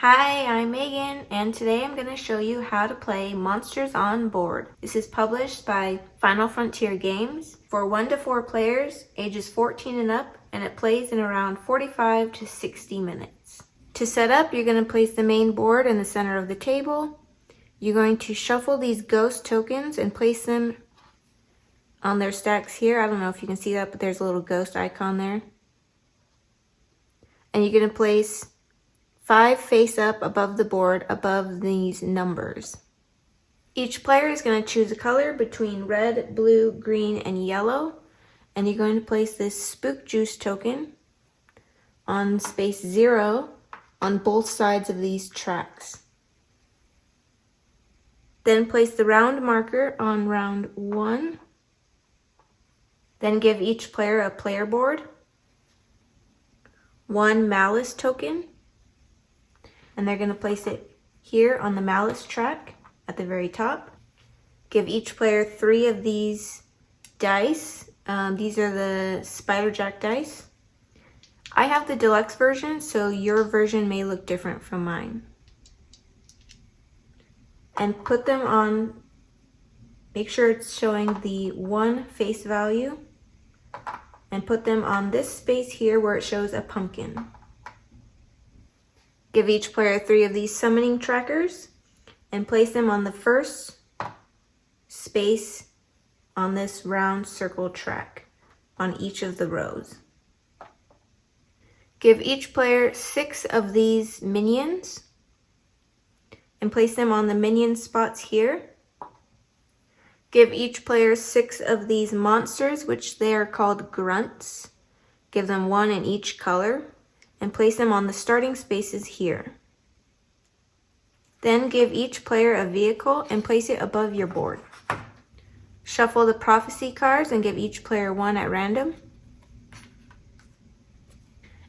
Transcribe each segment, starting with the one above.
Hi, I'm Megan, and today I'm going to show you how to play Monsters on Board. This is published by Final Frontier Games for 1 to 4 players, ages 14 and up, and it plays in around 45 to 60 minutes. To set up, you're going to place the main board in the center of the table. You're going to shuffle these ghost tokens and place them on their stacks here. I don't know if you can see that, but there's a little ghost icon there. And you're going to place 5 face up above the board above these numbers. Each player is going to choose a color between red, blue, green, and yellow. And you're going to place this Spook Juice token on space 0 on both sides of these tracks. Then place the round marker on round 1. Then give each player a player board, 1 Malice token, and they're going to place it here on the Malice track at the very top. Give each player 3 of these dice. These are the Spider Jack dice. I have the deluxe version, so your version may look different from mine. And put them on, make sure it's showing the 1 face value, and put them on this space here where it shows a pumpkin. Give each player 3 of these summoning trackers and place them on the first space on this round circle track on each of the rows. Give each player 6 of these minions and place them on the minion spots here. Give each player 6 of these monsters, which they are called grunts. Give them 1 in each color and place them on the starting spaces here. Then give each player a vehicle and place it above your board. Shuffle the prophecy cards and give each player 1 at random.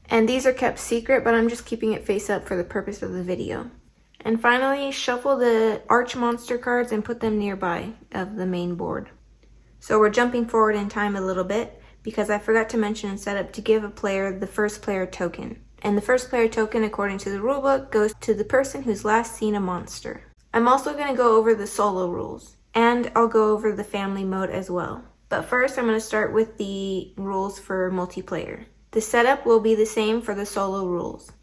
And these are kept secret, but I'm just keeping it face up for the purpose of the video. And finally, shuffle the arch monster cards and put them nearby of the main board. So we're jumping forward in time a little bit, because I forgot to mention in setup to give a player the first player token. And the first player token, according to the rulebook, goes to the person who's last seen a monster. I'm also going to go over the solo rules, and I'll go over the family mode as well. But first, I'm going to start with the rules for multiplayer. The setup will be the same for the solo rules.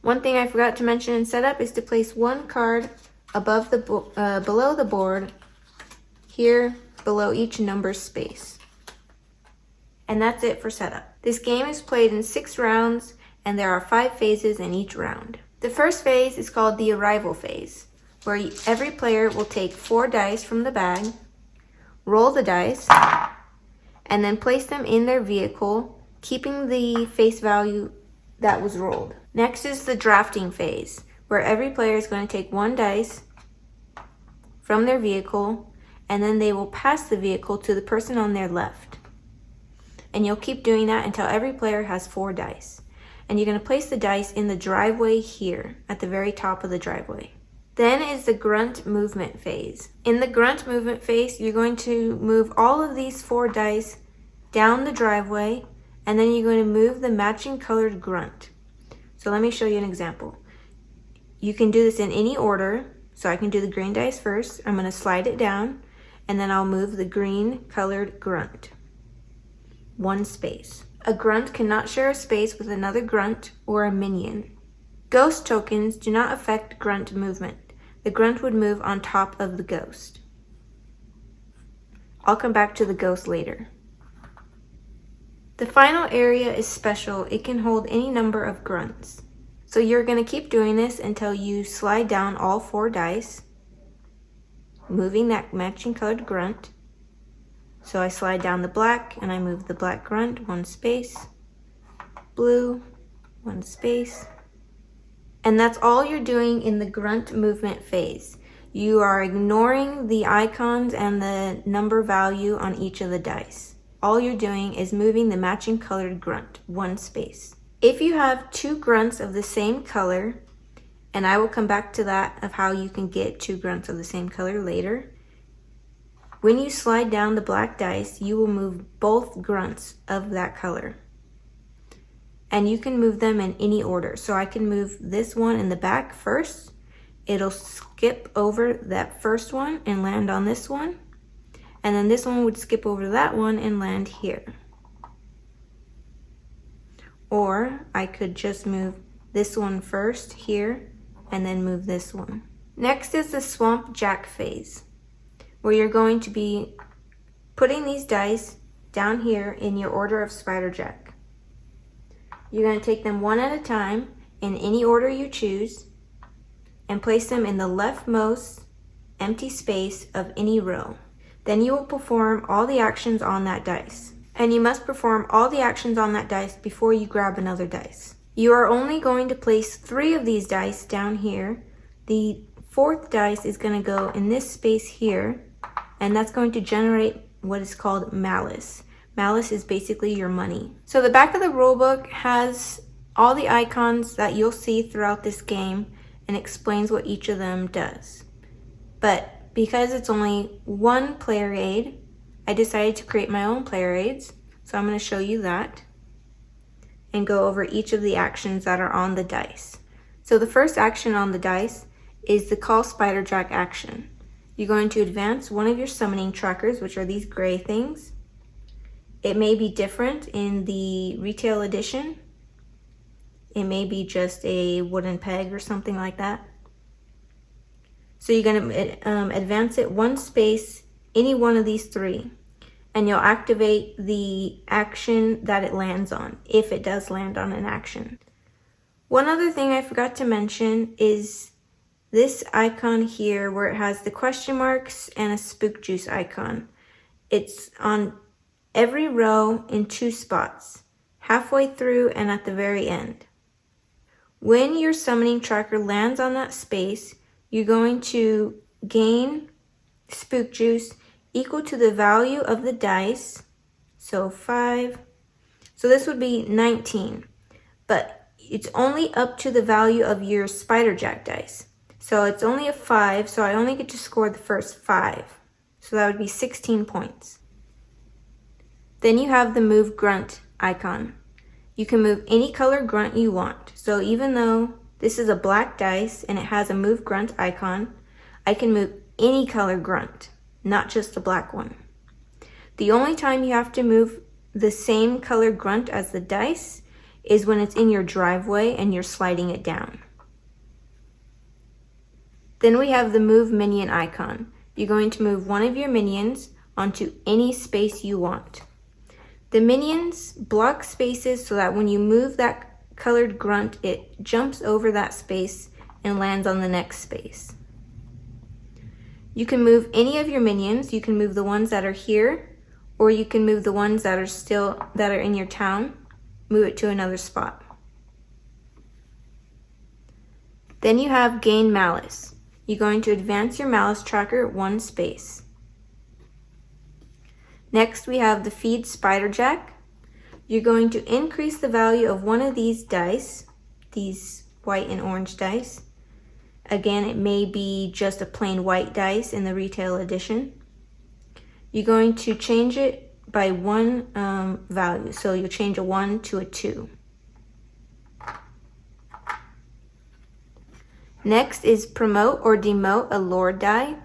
One thing I forgot to mention in setup is to place 1 card above the below the board, here below each number space. And that's it for setup. This game is played in 6 rounds, and there are 5 phases in each round. The first phase is called the arrival phase, where every player will take 4 dice from the bag, roll the dice, and then place them in their vehicle, keeping the face value that was rolled. Next is the drafting phase, where every player is going to take 1 dice from their vehicle, and then they will pass the vehicle to the person on their left. And you'll keep doing that until every player has 4 dice. And you're going to place the dice in the driveway here, at the very top of the driveway. Then is the grunt movement phase. In the grunt movement phase, you're going to move all of these 4 dice down the driveway, and then you're going to move the matching colored grunt. So let me show you an example. You can do this in any order. So I can do the green dice first. I'm going to slide it down, and then I'll move the green colored grunt 1 space. A grunt cannot share a space with another grunt or a minion. Ghost tokens do not affect grunt movement. The grunt would move on top of the ghost. I'll come back to the ghost later. The final area is special. It can hold any number of grunts. So you're going to keep doing this until you slide down all 4 dice, moving that matching colored grunt. So I slide down the black and I move the black grunt 1 space, blue 1 space. And that's all you're doing in the grunt movement phase. You are ignoring the icons and the number value on each of the dice. All you're doing is moving the matching colored grunt 1 space. If you have 2 grunts of the same color, and I will come back to that of how you can get 2 grunts of the same color later, when you slide down the black dice, you will move both grunts of that color. and you can move them in any order. So I can move this one in the back first. It'll skip over that first one and land on this one. And then this one would skip over that one and land here. Or I could just move this one first here and then move this one. Next is the Swamp Jack phase, where you're going to be putting these dice down here in your order of Spider Jack. You're going to take them one at a time in any order you choose and place them in the leftmost empty space of any row. Then you will perform all the actions on that dice. And you must perform all the actions on that dice before you grab another dice. You are only going to place 3 of these dice down here. The 4th dice is going to go in this space here, and that's going to generate what is called malice. Malice is basically your money. So the back of the rulebook has all the icons that you'll see throughout this game and explains what each of them does. But because it's only one player aid, I decided to create my own player aids. So I'm going to show you that and go over each of the actions that are on the dice. So the first action on the dice is the Call Spider Jack action. You're going to advance one of your summoning trackers, which are these gray things. It may be different in the retail edition. It may be just a wooden peg or something like that. So you're going to advance it one space, any one of these 3, and you'll activate the action that it lands on, if it does land on an action. One other thing I forgot to mention is this icon here where it has the question marks and a spook juice icon. It's on every row in 2 spots, halfway through and at the very end. When your summoning tracker lands on that space, you're going to gain spook juice equal to the value of the dice. So 5. So this would be 19. But it's only up to the value of your Spider Jack dice. So it's only a 5, so I only get to score the first 5. So that would be 16 points. Then you have the Move Grunt icon. You can move any color grunt you want. So even though this is a black dice and it has a Move Grunt icon, I can move any color grunt, not just the black one. The only time you have to move the same color grunt as the dice is when it's in your driveway and you're sliding it down. Then we have the Move Minion icon. You're going to move one of your minions onto any space you want. The minions block spaces so that when you move that colored grunt, it jumps over that space and lands on the next space. You can move any of your minions. You can move the ones that are here, or you can move the ones that are in your town, move it to another spot. Then you have Gain Malice. You're going to advance your malice tracker one space. Next, we have the Feed Spider Jack. You're going to increase the value of one of these dice, these white and orange dice. Again, it may be just a plain white dice in the retail edition. You're going to change it by one value. So you'll change a 1 to a 2. Next is Promote or Demote a Lord die.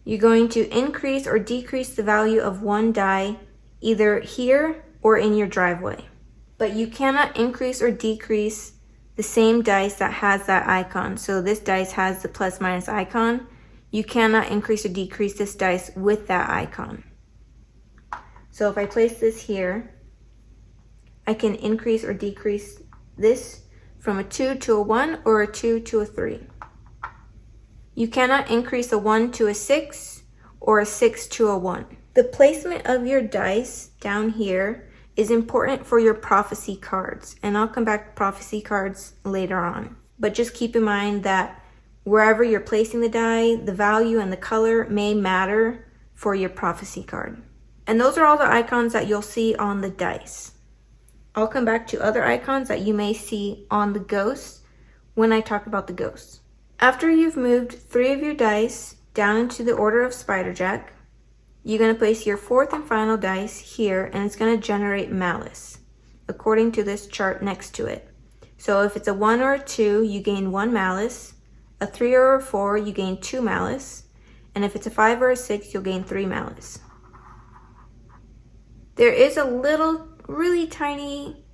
You're going to increase or decrease the value of one die either here or in your driveway. But you cannot increase or decrease the same dice that has that icon. So this dice has the plus minus icon. You cannot increase or decrease this dice with that icon. So if I place this here, I can increase or decrease this from a 2 to a 1 or a 2 to a 3. You cannot increase a 1 to a 6 or a 6 to a 1. The placement of your dice down here is important for your prophecy cards, and I'll come back to prophecy cards later on. But just keep in mind that wherever you're placing the die, the value and the color may matter for your prophecy card. And those are all the icons that you'll see on the dice. I'll come back to other icons that you may see on the ghosts when I talk about the ghosts. After you've moved 3 of your dice down into the order of Spider Jack, you're going to place your 4th and final dice here, and it's going to generate Malice. according to this chart next to it. So if it's a 1 or a 2, you gain 1 malice. A 3 or a 4, you gain 2 malice. And if it's a 5 or a 6, you'll gain 3 malice. There is a little, really tiny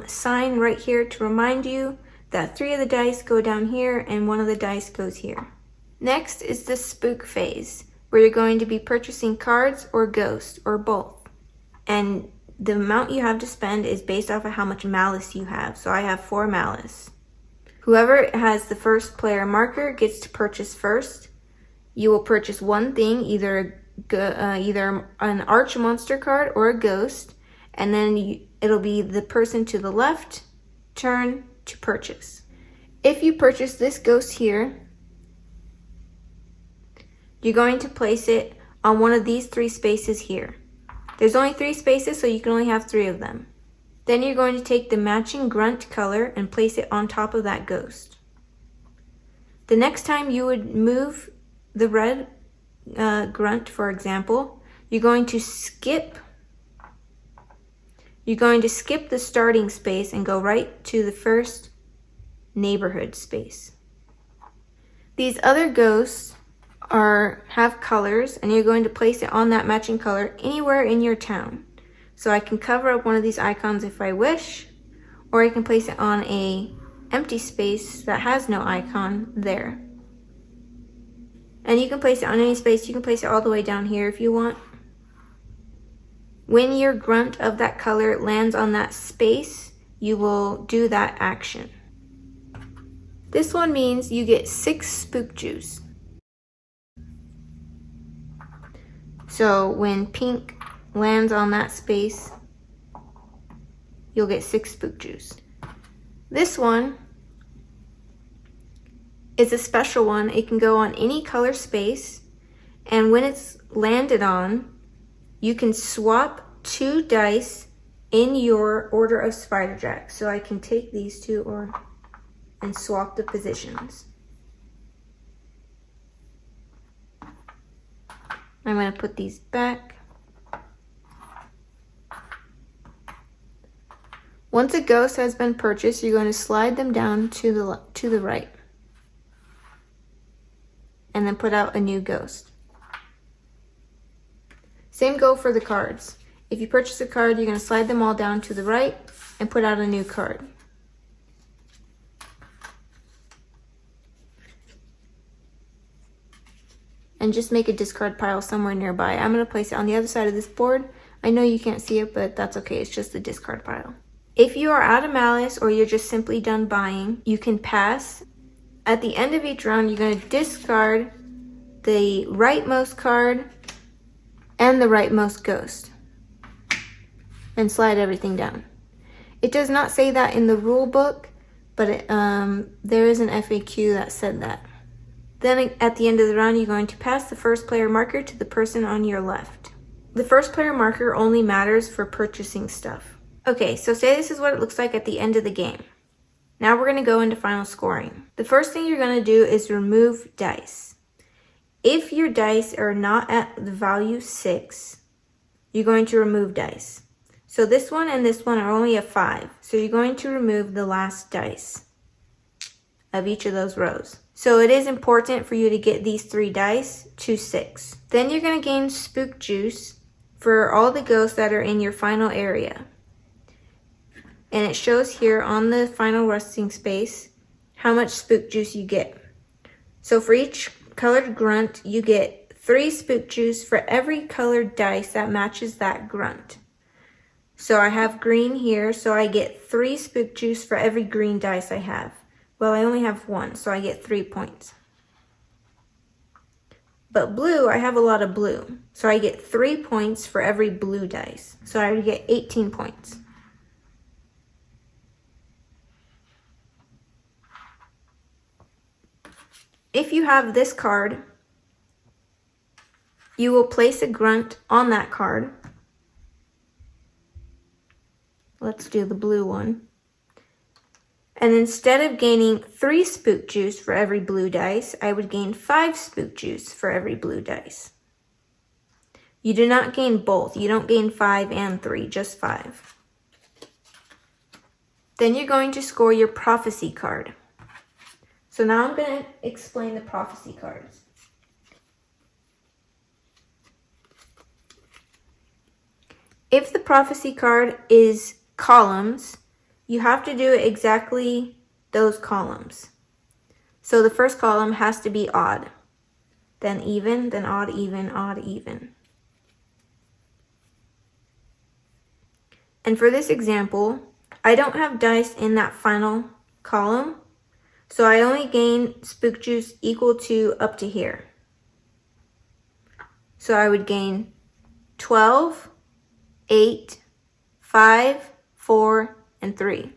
sign right here to remind you that 3 of the dice go down here and 1 of the dice goes here. Next is the Spook Phase, where you're going to be purchasing cards or ghosts or both. And the amount you have to spend is based off of how much malice you have. So I have 4 malice. Whoever has the first player marker gets to purchase first. You will purchase one thing, either an arch monster card or a ghost, and then it'll be the person to the left turn to purchase. If you purchase this ghost here, you're going to place it on one of these 3 spaces here. There's only 3 spaces, so you can only have 3 of them. Then you're going to take the matching grunt color and place it on top of that ghost. The next time you would move the red grunt, for example, you're going to skip the starting space and go right to the first neighborhood space. These other ghosts have colors, and you're going to place it on that matching color anywhere in your town. So I can cover up one of these icons if I wish, or I can place it on an empty space that has no icon there. And you can place it on any space. You can place it all the way down here if you want. When your grunt of that color lands on that space, you will do that action. This one means you get 6 spook juice. So when pink lands on that space, you'll get 6 spook juice. This one is a special one. It can go on any color space, and when it's landed on, you can swap 2 dice in your order of spider jack. So I can take these 2 and swap the positions. I'm going to put these back. Once a ghost has been purchased, you're going to slide them down to the right. And then put out a new ghost. Same go for the cards. If you purchase a card, you're going to slide them all down to the right and put out a new card. And just make a discard pile somewhere nearby. I'm going to place it on the other side of this board. I know you can't see it, but that's okay. It's just a discard pile. If you are out of malice or you're just simply done buying, you can pass. At the end of each round, you're going to discard the rightmost card and the rightmost ghost and slide everything down. It does not say that in the rule book, but there is an FAQ that said that. Then at the end of the round, you're going to pass the first player marker to the person on your left. The first player marker only matters for purchasing stuff. Okay, so say this is what it looks like at the end of the game. Now we're going to go into final scoring. The first thing you're going to do is remove dice. If your dice are not at the value 6, you're going to remove dice. So this one and this one are only a 5. So you're going to remove the last dice of each of those rows. So it is important for you to get these 3 dice to 6. Then you're going to gain spook juice for all the ghosts that are in your final area. And it shows here on the final resting space how much spook juice you get. So for each colored grunt, you get 3 spook juice for every colored dice that matches that grunt. So I have green here, so I get 3 spook juice for every green dice I have. Well, I only have 1, so I get 3 points. But blue, I have a lot of blue. So I get 3 points for every blue dice. So I would get 18 points. If you have this card, you will place a grunt on that card. Let's do the blue one. And instead of gaining 3 spook juice for every blue dice, I would gain 5 spook juice for every blue dice. You do not gain both. You don't gain 5 and 3, just 5. Then you're going to score your prophecy card. So now I'm going to explain the prophecy cards. If the prophecy card is columns, you have to do exactly those columns. So the first column has to be odd, then even, then odd, even, odd, even. And for this example, I don't have dice in that final column, so I only gain spook juice equal to up to here. So I would gain 12, 8, 5, 4, and 3.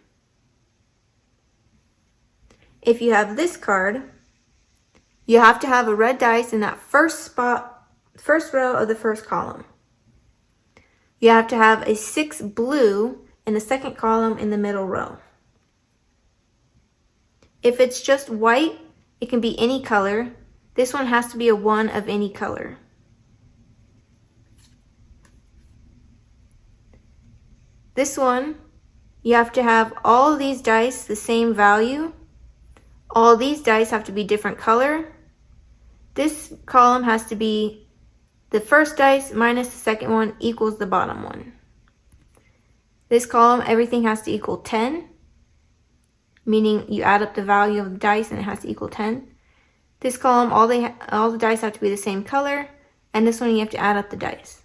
If you have this card, you have to have a red dice in that first row of the first column. You have to have a 6 blue in the second column in the middle row. If it's just white, it can be any color. This one has to be a 1 of any color. This one, you have to have all of these dice the same value. All these dice have to be different color. This column has to be the first dice minus the second one equals the bottom one. This column, everything has to equal 10, meaning you add up the value of the dice and it has to equal 10. This column, all the dice have to be the same color, and this one you have to add up the dice.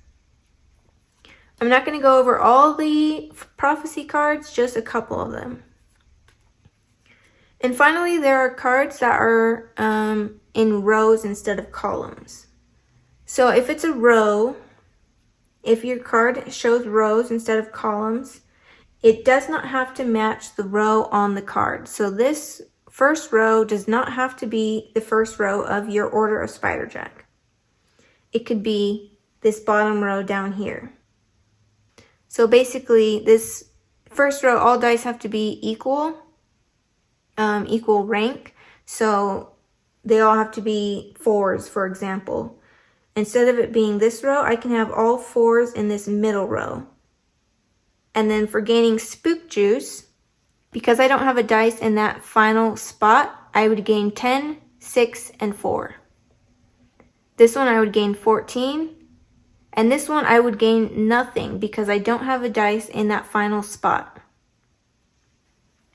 I'm not going to go over all the prophecy cards, just a couple of them. And finally, there are cards that are in rows instead of columns. So if it's a row, if your card shows rows instead of columns, it does not have to match the row on the card. So this first row does not have to be the first row of your order of Spiderjack. It could be this bottom row down here. So basically, this first row, all dice have to be equal rank. So they all have to be 4s, for example. Instead of it being this row, I can have all 4s in this middle row. And then for gaining spook juice, because I don't have a dice in that final spot, I would gain 10, 6, and 4. This one I would gain 14. And this one I would gain nothing because I don't have a dice in that final spot.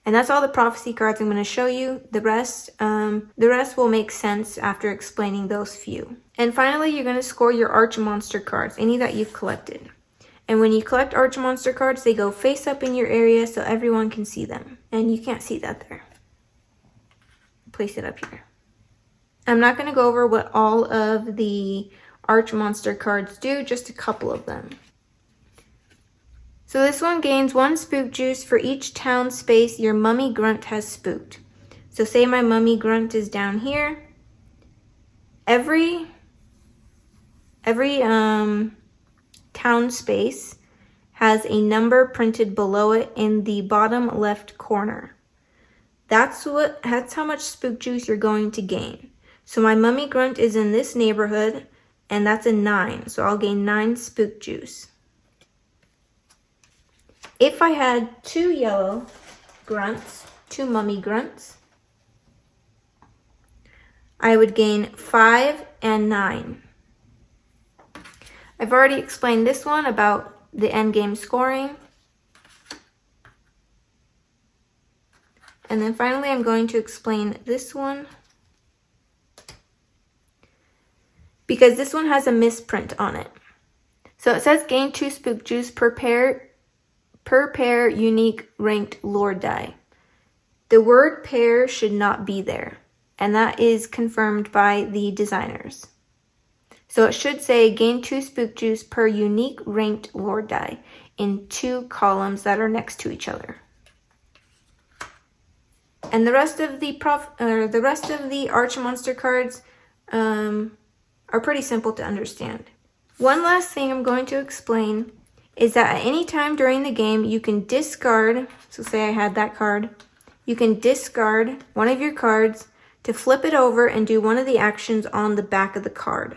And that's all the prophecy cards I'm going to show you. The rest will make sense after explaining those few. And finally, you're going to score your Arch Monster cards, any that you've collected. And when you collect Arch Monster cards, they go face up in your area so everyone can see them. And you can't see that there. Place it up here. I'm not going to go over what all of the Arch Monster cards do, just a couple of them. So this one gains 1 spook juice for each town space your mummy grunt has spooked. So say my mummy grunt is down here. Every town space has a number printed below it in the bottom left corner. That's how much spook juice you're going to gain. So my mummy grunt is in this neighborhood, and that's a 9, so I'll gain 9 spook juice. If I had 2 yellow grunts, 2 mummy grunts, I would gain 5 and 9. I've already explained this one about the end game scoring. And then finally, I'm going to explain this one, because this one has a misprint on it. So it says gain 2 spook juice per pair unique ranked lord die. The word pair should not be there, and that is confirmed by the designers. So it should say gain 2 spook juice per unique ranked lord die in 2 columns that are next to each other. And the rest of the Arch Monster cards are pretty simple to understand. One last thing I'm going to explain is that at any time during the game, you can discard, so say I had that card, you can discard one of your cards to flip it over and do one of the actions on the back of the card.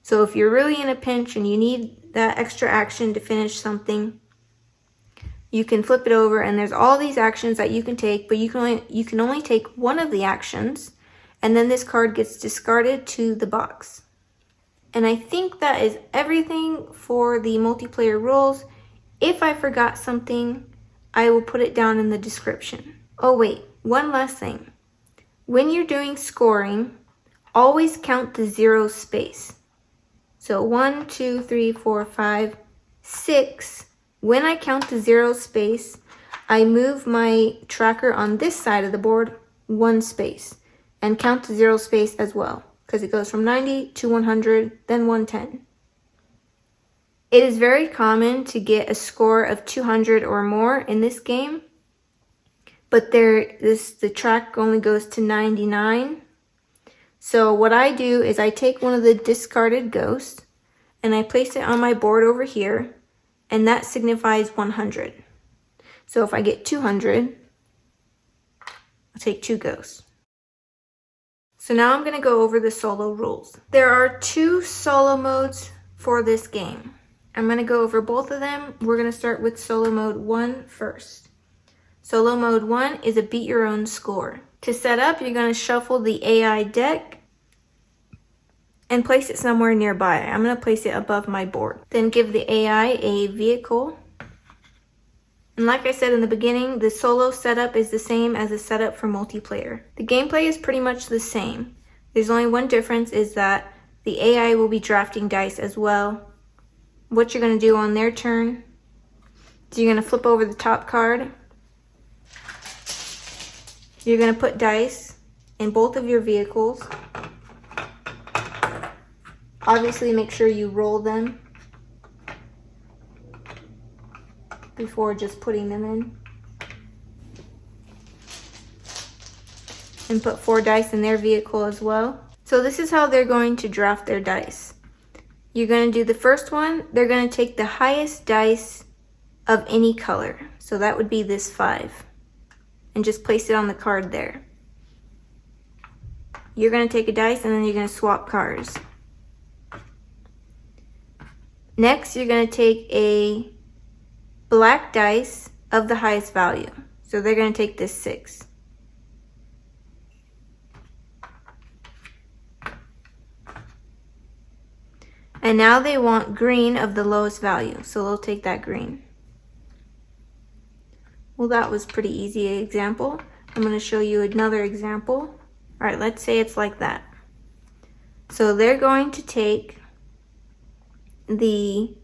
So if you're really in a pinch and you need that extra action to finish something, you can flip it over, and there's all these actions that you can take, but you can only take one of the actions, and then this card gets discarded to the box. And I think that is everything for the multiplayer rules. If I forgot something, I will put it down in the description. Oh wait, one last thing. When you're doing scoring, always count the 0 space. So 1, 2, 3, 4, 5, 6. When I count the 0 space, I move my tracker on this side of the board 1 space and count the 0 space as well, because it goes from 90 to 100, then 110. It is very common to get a score of 200 or more in this game, but the track only goes to 99. So what I do is I take one of the discarded ghosts and I place it on my board over here, and that signifies 100. So if I get 200, I'll take 2 ghosts. So now I'm going to go over the solo rules. There are 2 solo modes for this game. I'm going to go over both of them. We're going to start with solo mode 1 first. Solo mode 1 is a beat your own score. To set up, you're going to shuffle the AI deck and place it somewhere nearby. I'm going to place it above my board. Then give the AI a vehicle. And like I said in the beginning, the solo setup is the same as the setup for multiplayer. The gameplay is pretty much the same. There's only one difference, is that the AI will be drafting dice as well. What you're going to do on their turn is you're going to flip over the top card. You're going to put dice in both of your vehicles. Obviously, make sure you roll them before just putting them in. And put 4 dice in their vehicle as well. So this is how they're going to draft their dice. You're going to do the first one. They're going to take the highest dice of any color. So that would be this 5. And just place it on the card there. You're going to take a dice and then you're going to swap cards. Next, you're going to take a black dice of the highest value. So they're going to take this 6. And now they want green of the lowest value, so they'll take that green. Well, that was pretty easy example. I'm going to show you another example. All right, let's say it's like that. So they're going to take the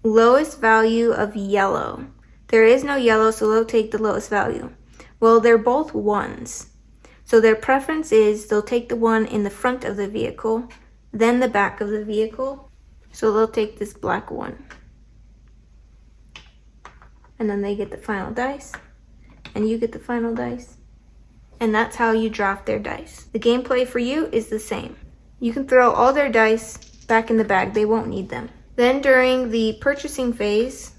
lowest value of yellow. There is no yellow, so they'll take the lowest value. Well, they're both 1s. So their preference is they'll take the one in the front of the vehicle, then the back of the vehicle. So they'll take this black 1. And then they get the final dice, and you get the final dice. And that's how you draft their dice. The gameplay for you is the same. You can throw all their dice back in the bag. They won't need them. Then during the purchasing phase,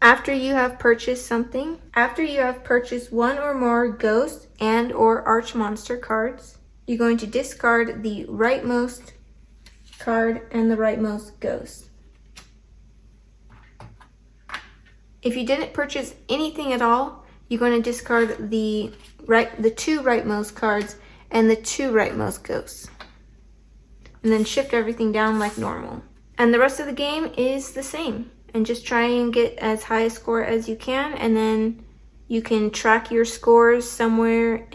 after you have purchased something, after you have purchased 1 or more ghost and or arch monster cards, you're going to discard the rightmost card and the rightmost ghost. If you didn't purchase anything at all, you're going to discard the 2 rightmost cards and the 2 rightmost ghosts. And then shift everything down like normal. And the rest of the game is the same. And just try and get as high a score as you can, and then you can track your scores somewhere,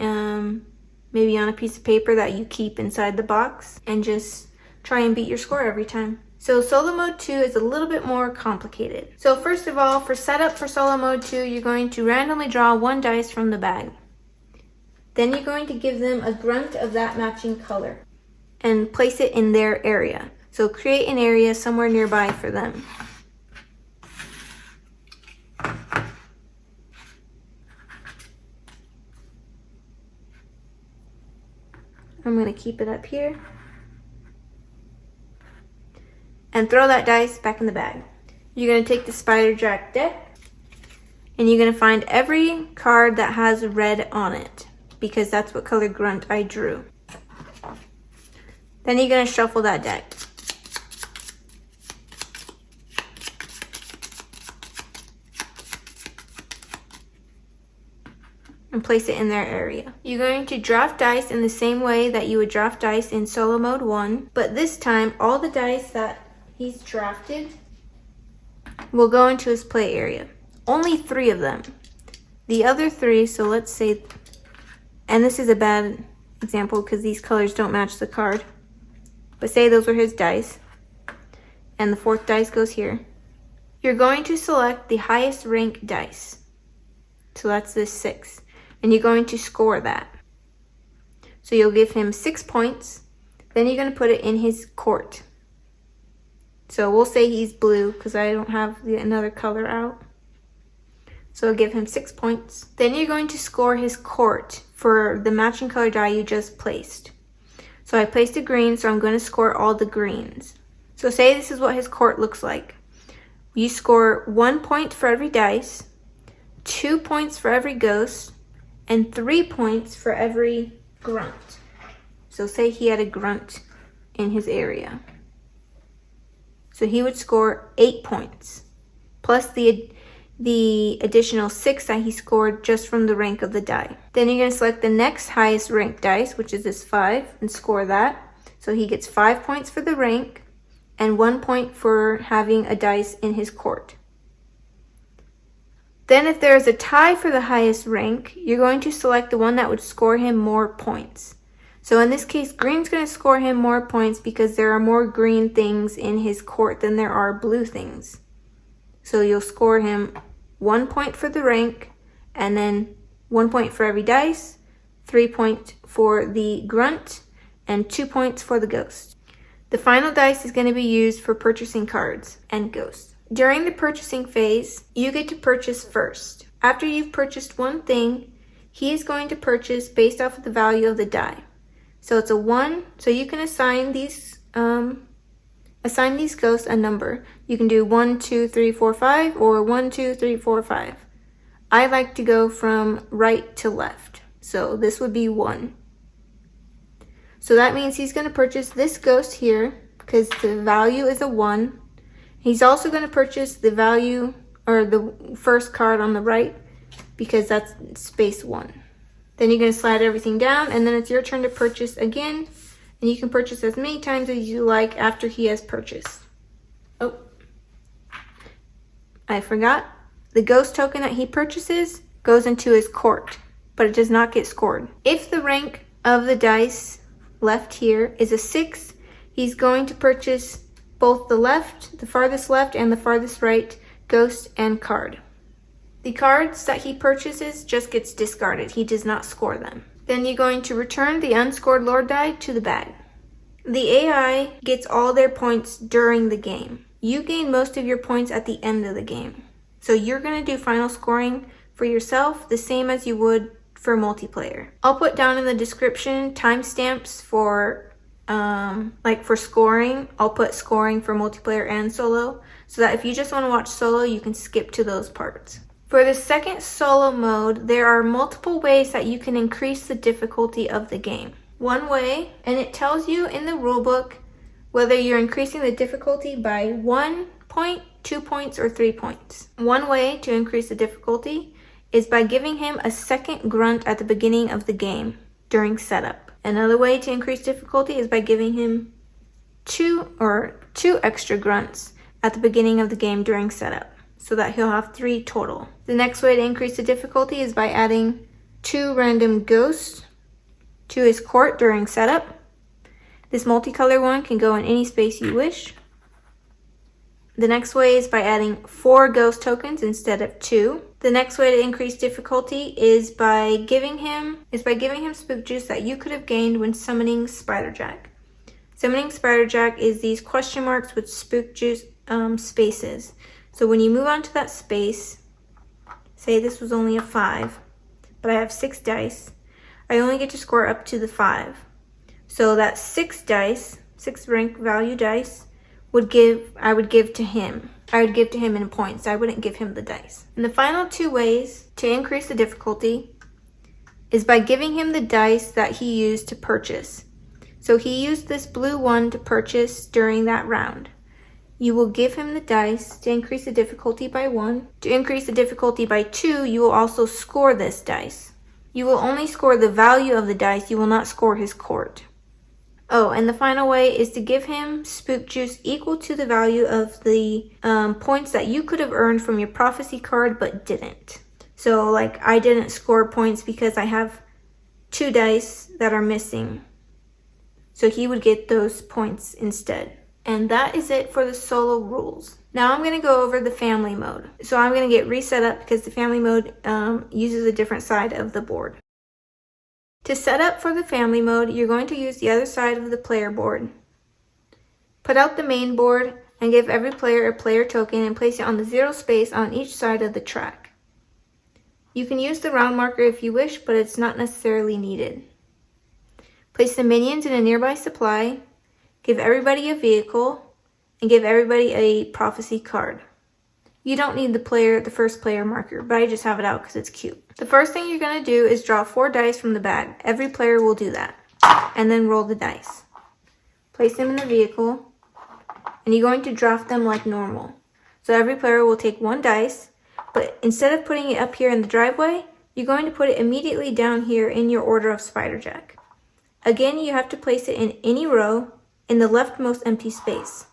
maybe on a piece of paper that you keep inside the box, and just try and beat your score every time. So solo mode 2 is a little bit more complicated. So first of all, for setup for solo mode 2, you're going to randomly draw 1 dice from the bag. Then you're going to give them a grunt of that matching color and place it in their area. So create an area somewhere nearby for them. I'm going to keep it up here. And throw that dice back in the bag. You're going to take the Spider Jack deck, and you're going to find every card that has red on it, because that's what color grunt I drew. Then you're going to shuffle that deck. and place it in their area. You're going to draft dice in the same way that you would draft dice in solo mode 1, but this time all the dice that he's drafted will go into his play area. Only 3 of them. The other 3, so let's say, and this is a bad example because these colors don't match the card, but say those were his dice, and the 4th dice goes here. You're going to select the highest rank dice. So that's this 6. And you're going to score that. So you'll give him 6 points. Then you're going to put it in his court. So we'll say he's blue because I don't have another color out. So I'll give him 6 points. Then you're going to score his court for the matching color die you just placed. So I placed a green, so I'm going to score all the greens. So say this is what his court looks like. You score 1 point for every dice, 2 points for every ghost, and 3 points for every grunt. So say he had a grunt in his area. So he would score 8 points, plus the additional 6 that he scored just from the rank of the die. Then you're going to select the next highest ranked dice, which is this 5, and score that. So he gets 5 points for the rank and 1 point for having a dice in his court. Then if there is a tie for the highest rank, you're going to select the one that would score him more points. So in this case, green's going to score him more points because there are more green things in his court than there are blue things. So you'll score him 1 point for the rank, and then 1 point for every dice, 3 points for the grunt, and 2 points for the ghost. The final dice is going to be used for purchasing cards and ghosts. During the purchasing phase, you get to purchase first. After you've purchased one thing, he is going to purchase based off of the value of the die. So it's a 1, so you can assign these ghosts a number. You can do 1, 2, 3, 4, 5, or 1, 2, 3, 4, 5. I like to go from right to left, so this would be 1. So that means he's going to purchase this ghost here because the value is a 1. He's also going to purchase the value or the first card on the right because that's space 1. Then you're going to slide everything down, and then it's your turn to purchase again, and you can purchase as many times as you like after he has purchased. Oh, I forgot. The ghost token that he purchases goes into his court, but it does not get scored. If the rank of the dice left here is a 6, he's going to purchase both the farthest left and the farthest right ghost and card. The cards that he purchases just gets discarded. He does not score them. Then you're going to return the unscored Lord die to the bag. The AI gets all their points during the game. You gain most of your points at the end of the game. So you're going to do final scoring for yourself the same as you would for multiplayer. I'll put down in the description timestamps for for scoring. I'll put scoring for multiplayer and solo so that if you just want to watch solo, you can skip to those parts. For the second solo mode, there are multiple ways that you can increase the difficulty of the game. One way, and it tells you in the rulebook whether you're increasing the difficulty by 1 point, 2 points, or 3 points. One way to increase the difficulty is by giving him a second grunt at the beginning of the game during setup. Another way to increase difficulty is by giving him two extra grunts at the beginning of the game during setup, so that he'll have 3 total. The next way to increase the difficulty is by adding 2 random ghosts to his court during setup. This multicolor one can go in any space you wish. The next way is by adding 4 ghost tokens instead of 2. The next way to increase difficulty is by giving him spook juice that you could have gained when summoning Spiderjack. Summoning Spiderjack is these question marks with spook juice spaces. So when you move on to that space, say this was only a 5, but I have 6 dice, I only get to score up to the 5. So that 6 dice, 6 rank value dice, I would give to him. I would give to him in points. I wouldn't give him the dice. And the final 2 ways to increase the difficulty is by giving him the dice that he used to purchase. So he used this blue one to purchase during that round. You will give him the dice to increase the difficulty by 1. To increase the difficulty by 2, you will also score this dice. You will only score the value of the dice. You will not score his court. Oh, and the final way is to give him spook juice equal to the value of the points that you could have earned from your prophecy card but didn't. So like I didn't score points because I have 2 dice that are missing. So he would get those points instead. And that is it for the solo rules. Now I'm going to go over the family mode. So I'm going to get reset up because the family mode uses a different side of the board. To set up for the family mode, you're going to use the other side of the player board. Put out the main board and give every player a player token and place it on the 0 space on each side of the track. You can use the round marker if you wish, but it's not necessarily needed. Place the minions in a nearby supply, give everybody a vehicle, and give everybody a prophecy card. You don't need the first player marker, but I just have it out because it's cute. The first thing you're going to do is draw 4 dice from the bag. Every player will do that. And then roll the dice. Place them in the vehicle, and you're going to draft them like normal. So every player will take 1 dice, but instead of putting it up here in the driveway, you're going to put it immediately down here in your order of Spiderjack. Again, you have to place it in any row in the leftmost empty space.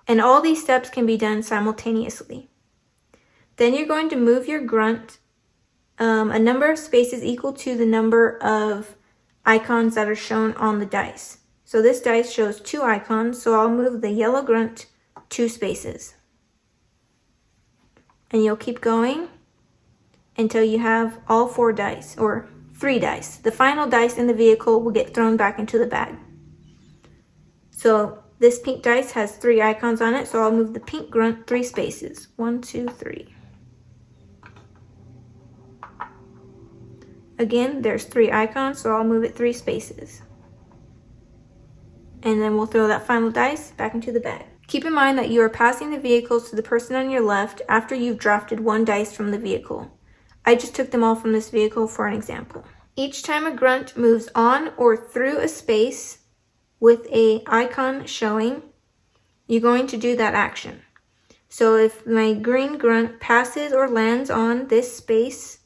And all these steps can be done simultaneously. Then you're going to move your grunt a number of spaces equal to the number of icons that are shown on the dice. So this dice shows 2 icons, so I'll move the yellow grunt 2 spaces. And you'll keep going until you have all 4 dice, or 3 dice. The final dice in the vehicle will get thrown back into the bag. So this pink dice has 3 icons on it, so I'll move the pink grunt 3 spaces. 1, 2, 3. Again, there's 3 icons, so I'll move it 3 spaces. And then we'll throw that final dice back into the bag. Keep in mind that you are passing the vehicles to the person on your left after you've drafted 1 dice from the vehicle. I just took them all from this vehicle for an example. Each time a grunt moves on or through a space with an icon showing, you're going to do that action. So if my green grunt passes or lands on this space,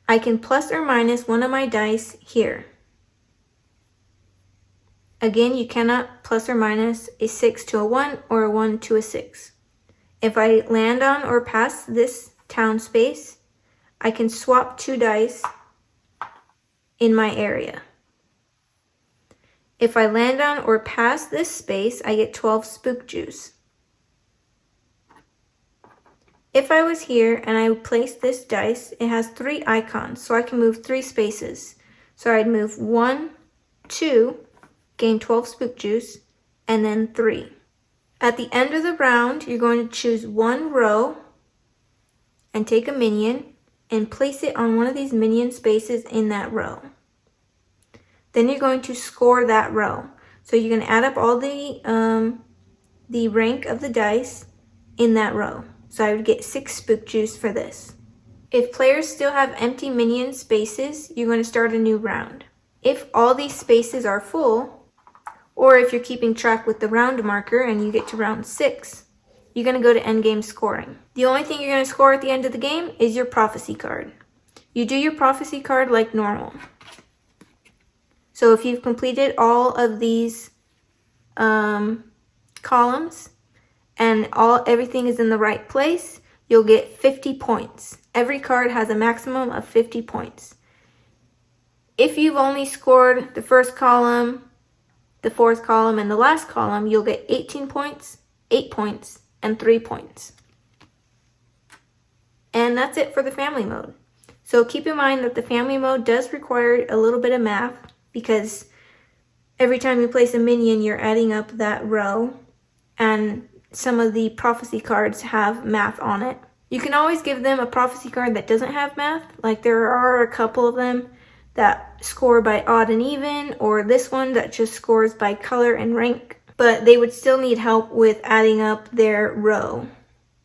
I can plus or minus 1 of my dice here. Again, you cannot plus or minus a 6 to a 1 or a 1 to a 6. If I land on or pass this town space, I can swap 2 dice in my area. If I land on or pass this space, I get 12 spook juice. If I was here and I placed this dice, it has 3 icons, so I can move 3 spaces. So I'd move 1, 2, gain 12 spook juice, and then 3. At the end of the round, you're going to choose 1 row and take a minion and place it on one of these minion spaces in that row. Then you're going to score that row. So you're going to add up all the rank of the dice in that row. So I would get 6 spook juice for this. If players still have empty minion spaces, you're going to start a new round. If all these spaces are full, or if you're keeping track with the round marker and you get to round 6, you're going to go to endgame scoring. The only thing you're going to score at the end of the game is your prophecy card. You do your prophecy card like normal. So if you've completed all of these columns and everything is in the right place, you'll get 50 points. Every card has a maximum of 50 points. If you've only scored the first column, the 4th column, and the last column, you'll get 18 points, 8 points, and 3 points. And that's it for the family mode. So keep in mind that the family mode does require a little bit of math, because every time you place a minion, you're adding up that row, and some of the prophecy cards have math on it. You can always give them a prophecy card that doesn't have math, like there are a couple of them that score by odd and even, or this one that just scores by color and rank, but they would still need help with adding up their row.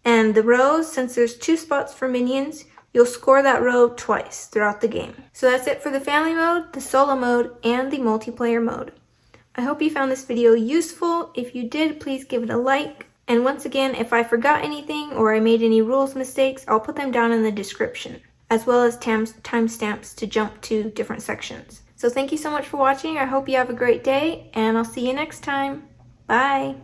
And the rows, since there's 2 spots for minions, you'll score that row twice throughout the game. So that's it for the family mode, the solo mode, and the multiplayer mode. I hope you found this video useful. If you did, please give it a like. And once again, if I forgot anything or I made any rules mistakes, I'll put them down in the description. as well as timestamps to jump to different sections. So thank you so much for watching. I hope you have a great day, and I'll see you next time. Bye!